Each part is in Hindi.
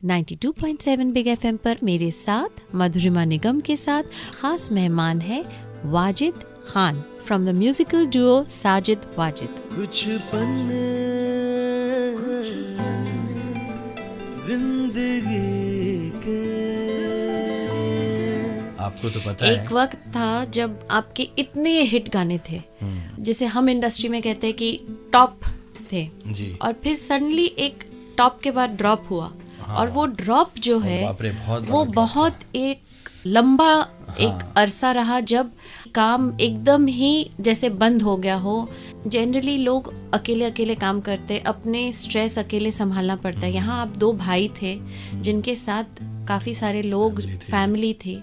92.7 बिग एफएम पर मेरे साथ मधुरिमा निगम के साथ खास मेहमान है Wajid Khan from the musical Duo Sajid Wajid. कुछ पन्ने जिंदगी के, आपको तो पता है एक वक्त था जब आपके इतने हिट गाने थे जिसे हम इंडस्ट्री में कहते हैं कि टॉप थे जी, और फिर सडनली एक टॉप के बाद ड्रॉप हुआ। हाँ, और वो ड्रॉप जो है बाप रे, बहुत वो बड़ा बहुत एक लंबा एक अरसा रहा जब काम एकदम ही जैसे बंद हो गया हो। जनरली लोग अकेले अकेले काम करते, अपने स्ट्रेस अकेले संभालना पड़ता है। यहाँ आप दो भाई थे जिनके साथ काफ़ी सारे लोग फैमिली थी,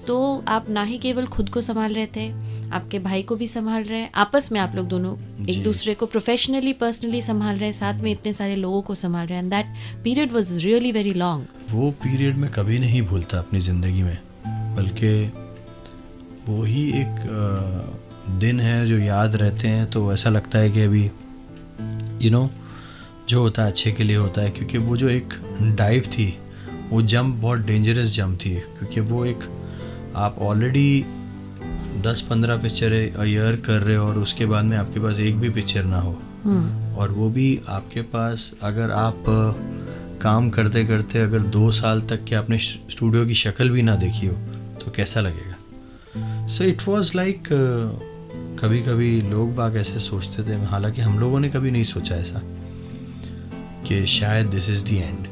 तो आप ना ही केवल खुद को संभाल रहे थे, आपके भाई को भी संभाल रहे हैं, आपस में आप लोग दोनों एक दूसरे को प्रोफेशनली पर्सनली संभाल रहे हैं, साथ में इतने सारे लोगों को संभाल रहे हैं। And that period was really very long. वो पीरियड मैं कभी नहीं भूलता अपनी ज़िंदगी में, बल्कि वो ही एक दिन है जो याद रहते हैं। तो ऐसा लगता है कि अभी जो होता है अच्छे के लिए होता है, क्योंकि वो जो एक डाइव थी, वो जंप बहुत डेंजरस जंप थी, क्योंकि वो एक आप ऑलरेडी 10-15 पिक्चर अ ईयर कर रहे हो और उसके बाद में आपके पास एक भी पिक्चर ना हो, और वो भी आपके पास अगर आप काम करते करते अगर 2 साल तक के आपने स्टूडियो की शक्ल भी ना देखी हो तो कैसा लगेगा। सो इट वाज लाइक कभी कभी लोग बाग ऐसे सोचते थे, हालांकि हम लोगों ने कभी नहीं सोचा ऐसा कि शायद दिस इज़ द एंड।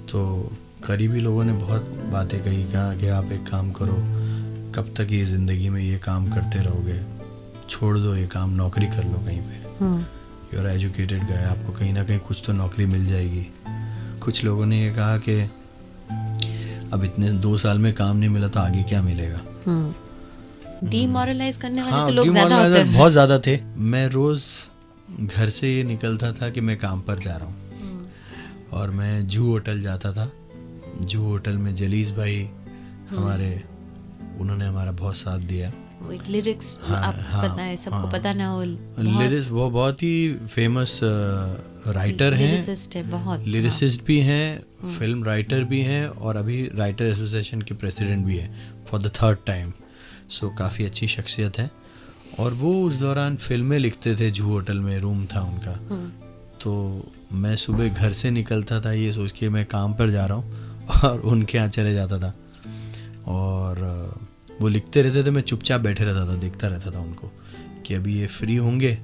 तो करीबी लोगों ने बहुत बातें कही, कहा कि आप एक काम करो, कब तक ये ज़िंदगी में ये काम करते रहोगे, छोड़ दो ये काम, नौकरी कर लो कहीं पे, यू आर एजुकेटेड गए, आपको कहीं ना कहीं कुछ तो नौकरी मिल जाएगी। कुछ लोगों ने ये कहा कि अब इतने 2 साल में काम नहीं मिला तो आगे क्या मिलेगा। डीमोरलाइज करने वाले तो लोग ज़्यादा होते हैं, बहुत ज़्यादा थे। मैं रोज़ घर से ये निकलता था कि मैं काम पर जा रहा हूँ, और मैं जू होटल जाता था। जू होटल में जलीस भाई हमारे, उन्होंने हमारा बहुत साथ दिया। वो एक लिरिक्स पता है सबको, पता ना हो लिरिक्स, वो बहुत ही फेमस राइटर हैं, लिरिसिस्ट है, बहुत लिरिसिस्ट भी हैं, फिल्म राइटर भी हैं, और अभी राइटर एसोसिएशन के प्रेसिडेंट भी हैं फॉर द 3rd टाइम। सो काफ़ी अच्छी शख्सियत है। और वो उस दौरान फिल्में लिखते थे, जू होटल में रूम था उनका। तो मैं सुबह घर से निकलता था ये सोच के मैं काम पर जा रहा हूँ, और उनके यहाँ चले जाता था, और वो लिखते रहते थे, मैं चुपचाप बैठे रहता था, देखता रहता था उनको कि अभी ये फ्री होंगे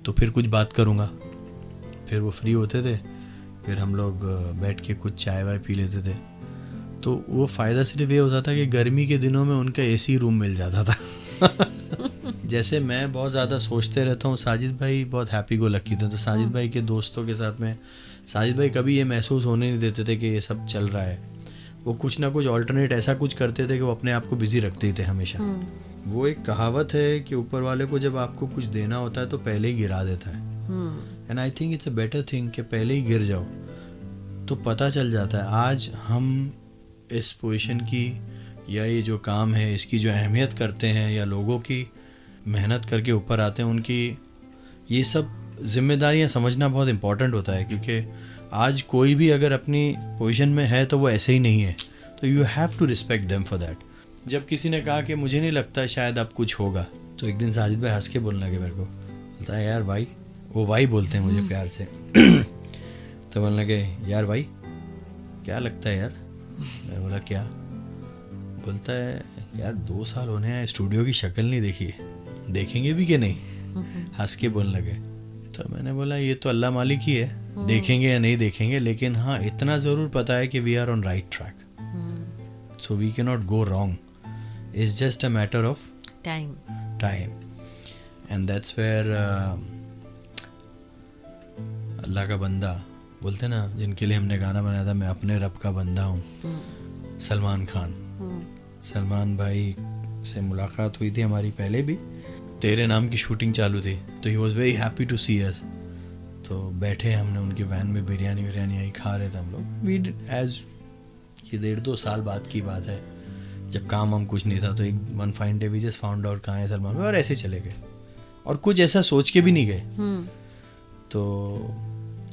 तो फिर कुछ बात करूँगा। फिर वो फ्री होते थे, फिर हम लोग बैठ के कुछ चाय वाय पी लेते थे। तो वो फ़ायदा सिर्फ ये होता था कि गर्मी के दिनों में उनका एसी रूम मिल जाता था। जैसे मैं बहुत ज़्यादा सोचते रहता हूँ, साजिद भाई बहुत हैप्पी गो लकी थे, तो साजिद भाई के दोस्तों के साथ में साजिद भाई कभी ये महसूस होने नहीं देते थे कि ये सब चल रहा है। वो कुछ ना कुछ ऑल्टरनेट ऐसा कुछ करते थे कि वो अपने आप को बिजी रखते ही थे हमेशा। वो एक कहावत है कि ऊपर वाले को जब आपको कुछ देना होता है तो पहले ही गिरा देता है, and I think it's a better thing कि पहले ही गिर जाओ तो पता चल जाता है। आज हम इस पोजीशन की या ये जो काम है इसकी जो अहमियत करते हैं, या लोगों की मेहनत करके ऊपर आते हैं, उनकी ये सब जिम्मेदारियां समझना बहुत इम्पॉर्टेंट होता है, क्योंकि आज कोई भी अगर अपनी पोजीशन में है तो वो ऐसे ही नहीं है, तो you have to respect them for that. जब किसी ने कहा कि मुझे नहीं लगता शायद अब कुछ होगा, तो एक दिन साजिद भाई हंस के बोलने लगे मेरे को, बोलता है यार भाई, वो भाई बोलते हैं मुझे प्यार से। तो बोलने लगे यार भाई क्या लगता है यार। मैं बोला क्या। बोलता है यार 2 साल होने हैं, स्टूडियो की शक्ल नहीं देखी, देखेंगे भी कि नहीं। हंस के बोलने लगे। तो मैंने बोला ये तो अल्लाह मालिक ही है, देखेंगे या नहीं देखेंगे, लेकिन हाँ इतना ज़रूर पता है कि we are on right track, so we can not go wrong, it's just a matter of time, and that's where अल्लाह का बंदा बोलते ना, जिनके लिए हमने गाना बनाया था, मैं अपने रब का बंदा हूँ, सलमान खान। सलमान भाई से मुलाकात हुई थी हमारी पहले भी, तेरे नाम की शूटिंग चालू थी, तो he was very happy to see us. तो बैठे हमने उनकी वैन में, बिरयानी आई खा रहे थे हम लोग। वी एज ये 1.5-2 साल बाद की बात है, जब काम हम कुछ नहीं था, तो एक one fine day we just found out कहाँ है सलमान भाई, और ऐसे चले गए, और कुछ ऐसा सोच के भी नहीं गए। तो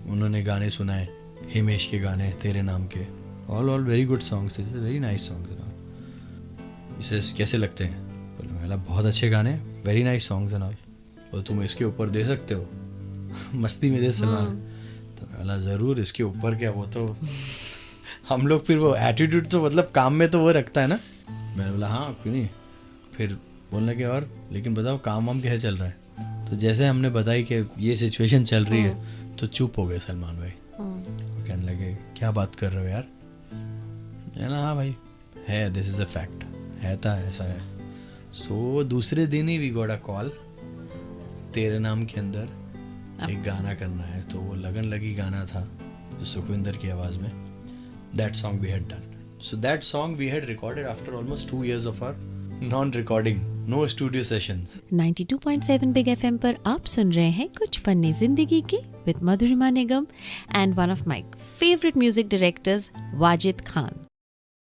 उन्होंने गाने सुनाए, हिमेश के गाने तेरे नाम के, ऑल वेरी गुड सॉन्ग्स थे, वेरी नाइस सॉन्ग्स। इसे कैसे लगते हैं? बोले मैंने बहुत अच्छे गाने, very nice songs and all. और तुम इसके ऊपर दे सकते हो मस्ती में दे सलमान। तो मैंने ज़रूर, इसके ऊपर क्या, वो तो हम लोग फिर वो एटीट्यूड तो मतलब काम में तो वो रखता है ना। मैंने बोला हाँ क्यों नहीं। फिर बोलने के और लेकिन बताओ काम वाम कैसे चल रहा है? तो जैसे हमने बताई कि ये सिचुएशन चल रही है तो चुप हो गए सलमान भाई। कहने लगे क्या बात कर रहे हो यार? ना हाँ भाई है, दिस इज़ अ फैक्ट, है था ऐसा है। सो दूसरे दिन ही वी गॉट अ कॉल, तेरे नाम के अंदर एक गाना करना है। तो वो लगन लगी गाना था जो सुखविंदर की आवाज़ में, that song we had done. So that song we had recorded after almost 2 years of our non-recording, no studio sessions. 92.7 big FM पर आप सुन रहे हैं कुछ पन्ने जिंदगी के with Madhurima Nigam and one of my favourite music directors Wajid Khan.